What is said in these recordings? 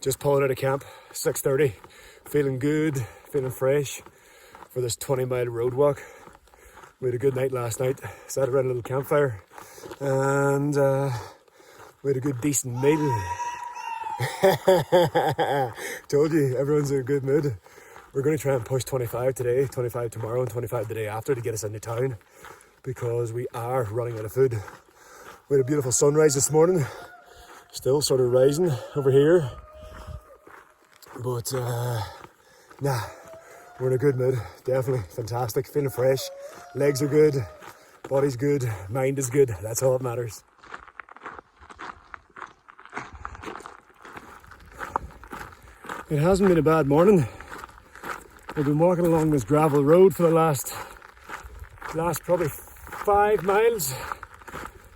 Just pulling out of camp, 6:30. Feeling good, feeling fresh for this 20-mile road walk. We had a good night last night. Sat around a little campfire and we had a good decent meal. Told you, everyone's in a good mood. We're going to try and push 25 today, 25 tomorrow and 25 the day after to get us into town because we are running out of food. We had a beautiful sunrise this morning. Still sort of rising over here. But nah, we're in a good mood. Definitely fantastic, feeling fresh. Legs are good, body's good, mind is good. That's all that matters. It hasn't been a bad morning. We've been walking along this gravel road for the last probably 5 miles.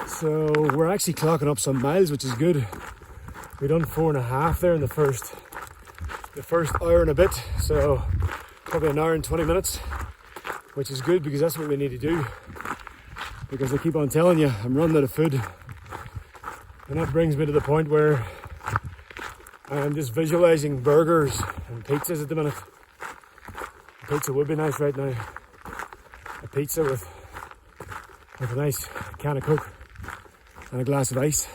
So we're actually clocking up some miles, which is good. We've done 4.5 there in the first hour and a bit. So probably an hour and 20 minutes, which is good because that's what we need to do. Because I keep on telling you, I'm running out of food. And that brings me to the point where I'm just visualizing burgers and pizzas at the minute. A pizza would be nice right now. A pizza with a nice can of Coke and a glass of ice.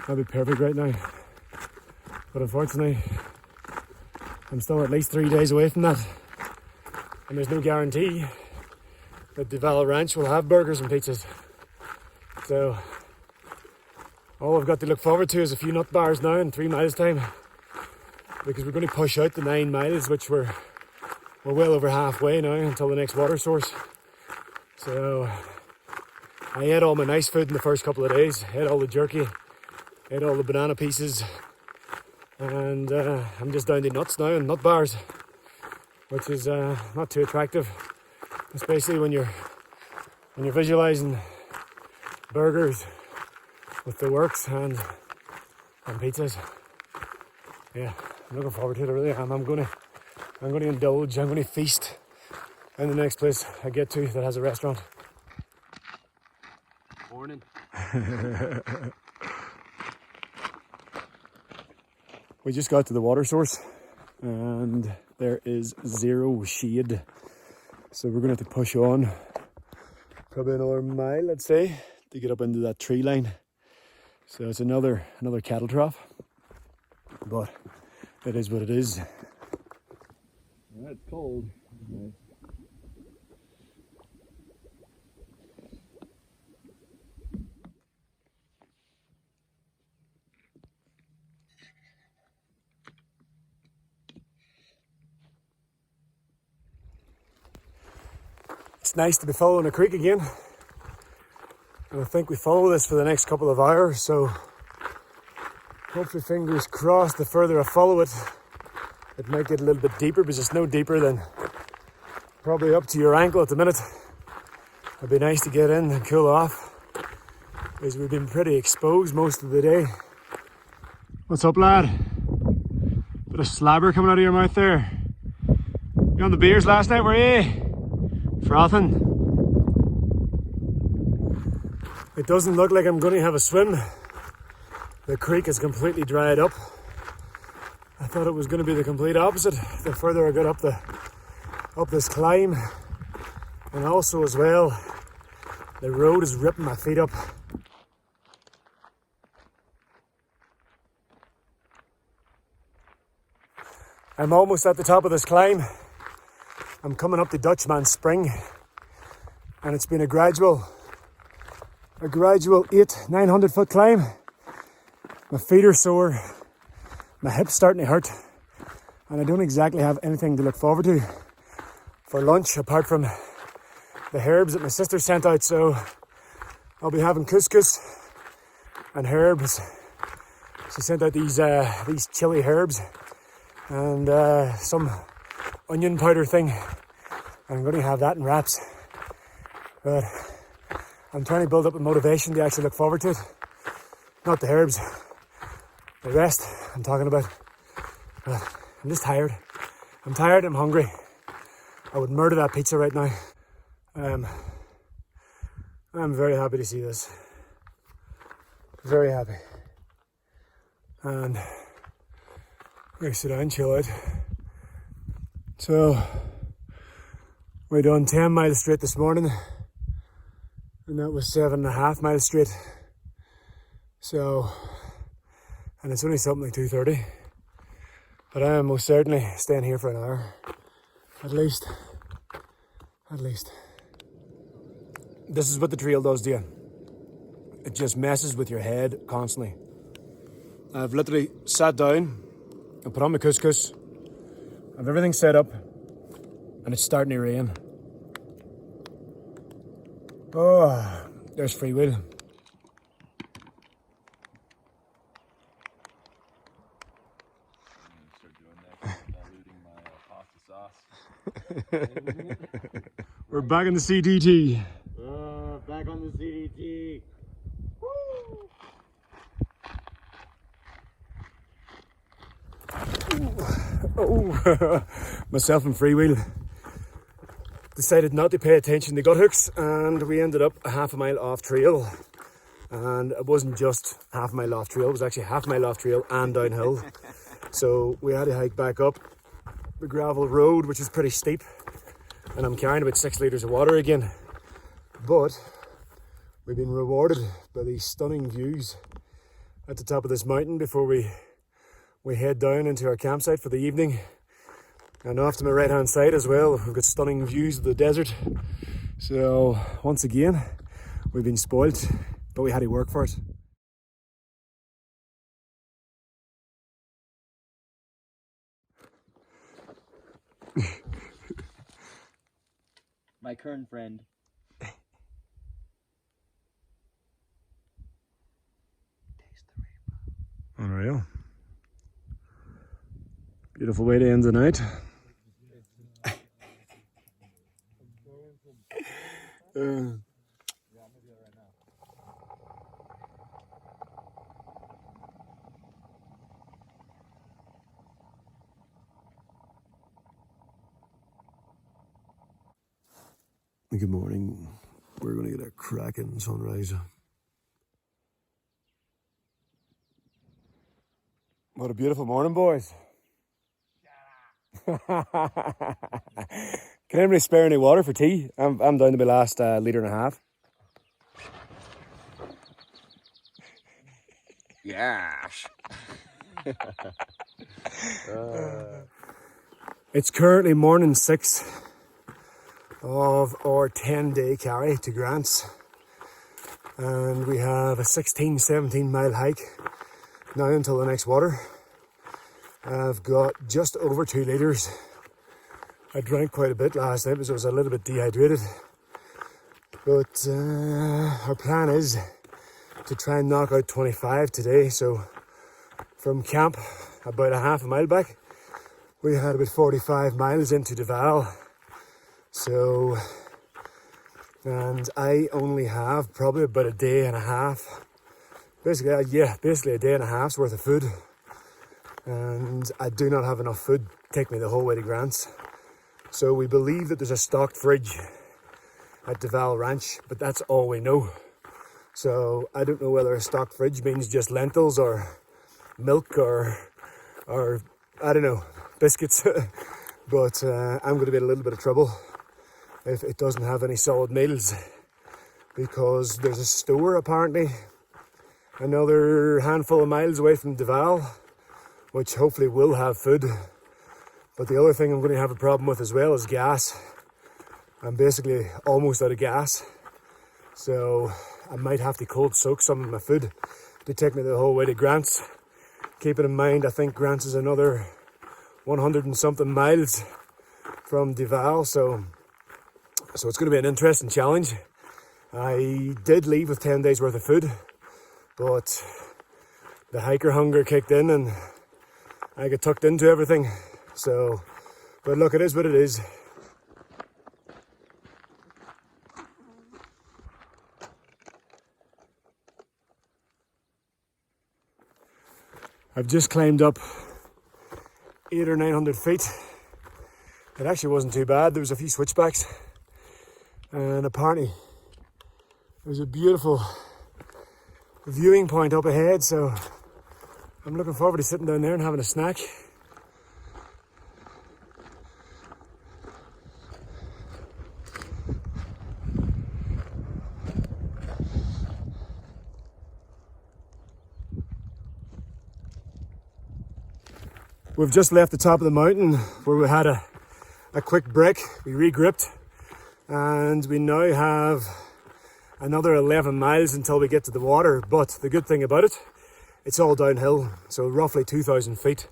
That'd be perfect right now. But unfortunately, I'm still at least 3 days away from that. And there's no guarantee that the Valley Ranch will have burgers and pizzas. So all I've got to look forward to is a few nut bars now in 3 miles time. Because we're going to push out the 9 miles, which we're well over halfway now until the next water source. So I ate all my nice food in the first couple of days. Ate all the jerky, ate all the banana pieces. And I'm just down to nuts now and nut bars, which is not too attractive, especially when you're visualizing burgers with the works and pizzas. Yeah, I'm looking forward to it. I really am. I'm going to indulge. I'm going to feast in the next place I get to that has a restaurant. Morning. We just got to the water source and there is zero shade. So we're going to have to push on probably another mile, I'd say, to get up into that tree line. So it's another cattle trough, but it is what it is. It's cold. Nice. It's nice to be following a creek again. And I think we follow this for the next couple of hours, so hopefully, fingers crossed, the further I follow it, it might get a little bit deeper, but it's no deeper than probably up to your ankle at the minute. It'd be nice to get in and cool off, because we've been pretty exposed most of the day. What's up, lad? Bit of slabber coming out of your mouth there. You on the beers last night, were you? Frothing. It doesn't look like I'm going to have a swim. The creek is completely dried up. I thought it was going to be the complete opposite the further I got up this climb. And also as well, the road is ripping my feet up. I'm almost at the top of this climb. I'm coming up the Dutchman Spring, and it's been a gradual 900 foot climb. My feet are sore, my hips starting to hurt, and I don't exactly have anything to look forward to for lunch apart from the herbs that my sister sent out. So I'll be having couscous and herbs. She sent out these chili herbs and some onion powder thing. I'm going to have that in wraps. But I'm trying to build up a motivation to actually look forward to it. Not the herbs, the rest I'm talking about. But I'm just tired. I'm tired, I'm hungry. I would murder that pizza right now. I'm very happy to see this. Very happy. And we're gonna sit down and chill out. So we done 10 miles straight this morning, and that was 7.5 miles straight. So, and it's only something like 2:30, but I am most certainly staying here for an hour, at least. This is what the trail does to you. It just messes with your head constantly. I've literally sat down and put on my couscous. I've everything set up, and it's starting to rain. Oh, there's freewheel. We're back in the CDT. Back on the CDT. Woo! Oh, myself and freewheel decided not to pay attention to gut hooks, and we ended up a half a mile off trail. And it wasn't just half a mile off trail, it was actually half a mile off trail and downhill. So we had to hike back up the gravel road, which is pretty steep, and I'm carrying about 6 litres of water again. But we've been rewarded by these stunning views at the top of this mountain before we head down into our campsite for the evening. And off to my right hand side as well, we've got stunning views of the desert. So once again, we've been spoilt, but we had to work for it. My current friend. Unreal. Beautiful way to end the night. Good morning. We're going to get a cracking sunrise. What a beautiful morning, boys. Can anybody spare any water for tea? I'm down to my last litre and a half. Yes. It's currently morning 6 of our 10-day carry to Grants, and we have a 16-17 mile hike now until the next water. I've got just over 2 litres. I drank quite a bit last night because I was a little bit dehydrated, but our plan is to try and knock out 25 today. So from camp, about a half a mile back, we had about 45 miles into Duval. So, and I only have probably about a day and a half, basically a day and a half's worth of food, and I do not have enough food to take me the whole way to Grants. So we believe that there's a stocked fridge at Duval Ranch, but that's all we know. So I don't know whether a stocked fridge means just lentils or milk or I don't know, biscuits. But I'm going to be in a little bit of trouble if it doesn't have any solid meals, because there's a store apparently another handful of miles away from Duval, which hopefully will have food. But the other thing I'm going to have a problem with as well is gas. I'm basically almost out of gas, so I might have to cold soak some of my food to take me the whole way to Grants. Keeping in mind, I think Grants is another 100 and something miles from Duval, so it's going to be an interesting challenge. I did leave with 10 days worth of food, but the hiker hunger kicked in and I got tucked into everything. So, but look, it is what it is. I've just climbed up 800 or 900 feet. It actually wasn't too bad. There was a few switchbacks, and apparently there's a beautiful viewing point up ahead, so I'm looking forward to sitting down there and having a snack. We've just left the top of the mountain where we had a quick break. We regripped and we now have another 11 miles until we get to the water. But the good thing about it, it's all downhill, so roughly 2,000 feet.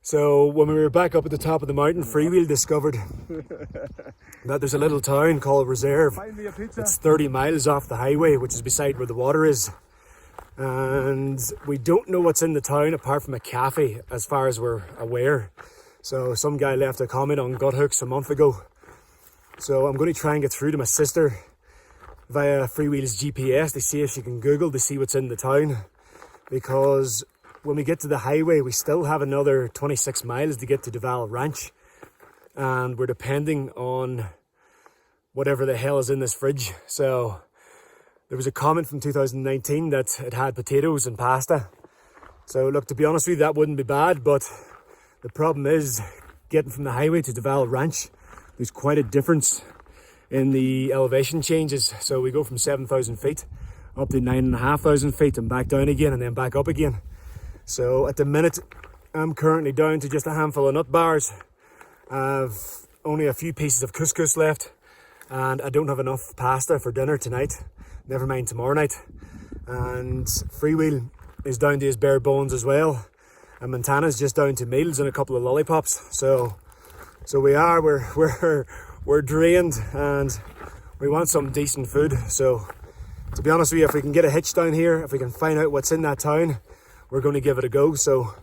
So when we were back up at the top of the mountain, Freewheel discovered that there's a little town called Reserve. It's 30 miles off the highway, which is beside where the water is. And we don't know what's in the town apart from a cafe as far as we're aware. So some guy left a comment on Guthooks a month ago. So I'm going to try and get through to my sister via Freewheel's GPS to see if she can Google to see what's in the town. Because when we get to the highway, we still have another 26 miles to get to Duval Ranch. And we're depending on whatever the hell is in this fridge. So there was a comment from 2019 that it had potatoes and pasta. So look, to be honest with you, that wouldn't be bad, but the problem is getting from the highway to Duval Ranch, there's quite a difference in the elevation changes. So we go from 7,000 feet up to 9,500 feet and back down again and then back up again. So at the minute, I'm currently down to just a handful of nut bars. I've only a few pieces of couscous left and I don't have enough pasta for dinner tonight. Never mind tomorrow night. And Freewheel is down to his bare bones as well. And Montana's just down to meals and a couple of lollipops. So we're drained and we want some decent food. So to be honest with you, if we can get a hitch down here, if we can find out what's in that town, we're going to give it a go. So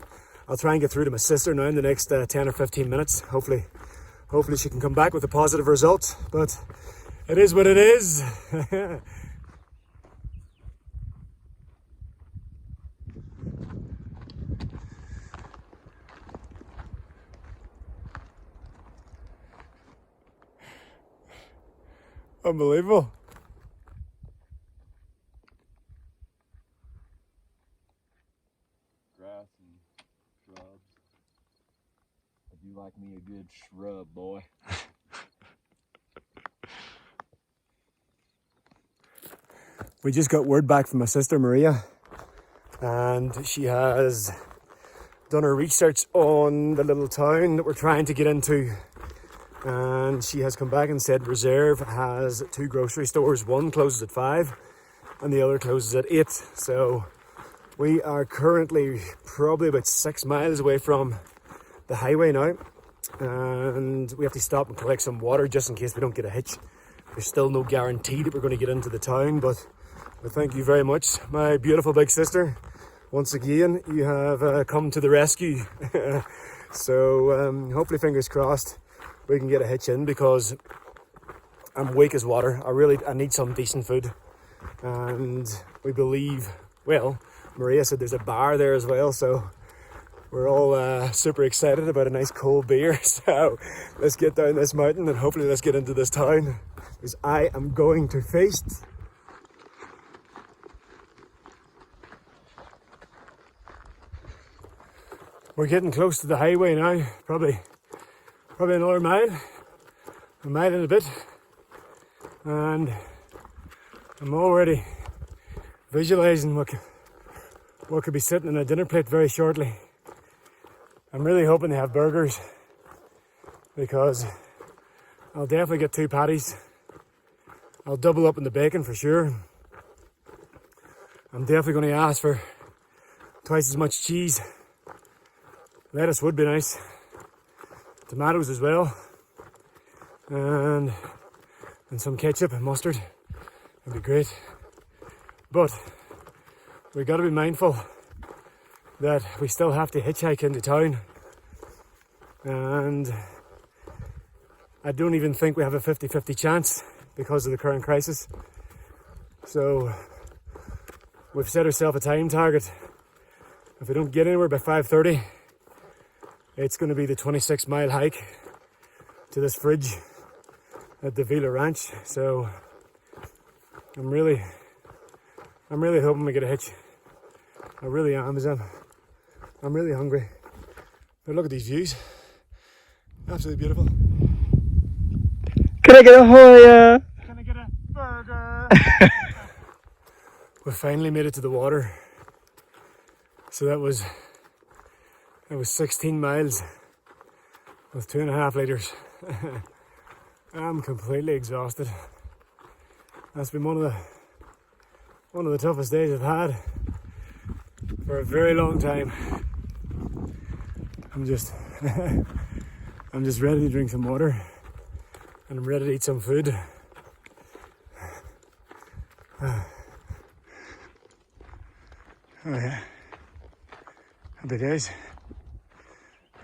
I'll try and get through to my sister now in the next 10 or 15 minutes. Hopefully she can come back with a positive result. But it is what it is. Unbelievable. Grass and shrubs. I do like me a good shrub, boy. We just got word back from my sister Maria, and she has done her research on the little town that we're trying to get into. And she has come back and said Reserve has 2 grocery stores. One closes at 5 and the other closes at 8. So we are currently probably about 6 miles away from the highway now. And we have to stop and collect some water just in case we don't get a hitch. There's still no guarantee that we're going to get into the town, but thank you very much, my beautiful big sister. Once again, you have come to the rescue. So hopefully, fingers crossed, we can get a hitch in because I'm weak as water. I need some decent food. And we believe, well, Maria said there's a bar there as well. So we're all super excited about a nice cold beer. So let's get down this mountain and hopefully let's get into this town because I am going to feast. We're getting close to the highway now, probably another mile, a mile and a bit, and I'm already visualizing what could be sitting on a dinner plate very shortly. I'm really hoping they have burgers because I'll definitely get 2 patties. I'll double up on the bacon for sure. I'm definitely going to ask for twice as much cheese. Lettuce would be nice. Tomatoes as well, and some ketchup and mustard would be great. But we got to be mindful that we still have to hitchhike into town, and I don't even think we have a 50-50 chance because of the current crisis. So we've set ourselves a time target. If we don't get anywhere by 5:30, it's going to be the 26-mile hike to this fridge at the Vila Ranch. So I'm really I'm really hoping we get a hitch. I really am, as I'm really hungry. But look at these views. Absolutely beautiful. Can I get a Hoya? Can I get a burger? We finally made it to the water. So that was 16 miles with 2.5 liters. I'm completely exhausted. That's been one of the toughest days I've had for a very long time. I'm just ready to drink some water, and I'm ready to eat some food. Oh yeah. Happy days.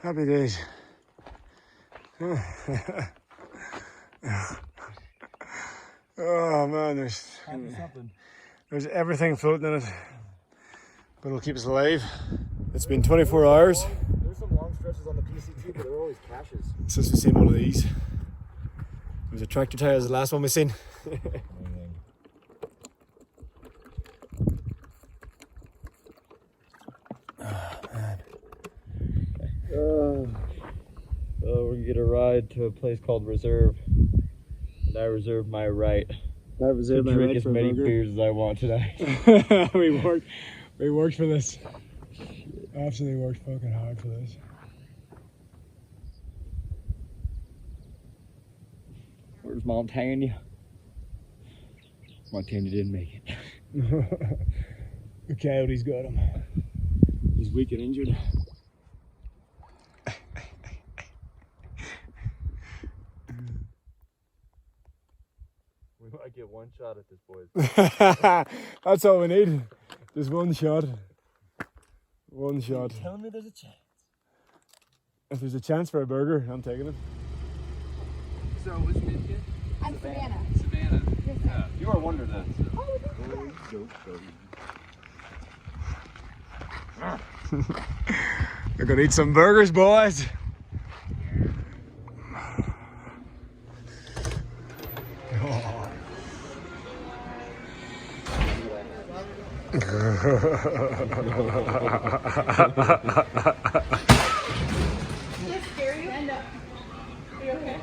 Happy days. Oh man, there's everything floating in it, but it'll keep us alive. It's been 24 hours There's some long stretches on the PCT, but they're always caches. since we've seen one of these. It was a tractor tire as the last one we seen. We're gonna get a ride to a place called Reserve. And I reserve my right I reserved to drink as many beers as I want tonight. we worked for this. Absolutely worked fucking hard for this. Where's Montana? Montana didn't make it. The coyote's got him. He's weak and injured. We might get one shot at this, boys. That's all we need. Just one shot. One shot. You're telling me there's a chance? If there's a chance for a burger, I'm taking it. So, what's your name again? I'm Savannah. Savannah. Yeah. You are Wonder then. We're gonna eat some burgers, boys. Just scary. Stand up. Are you okay?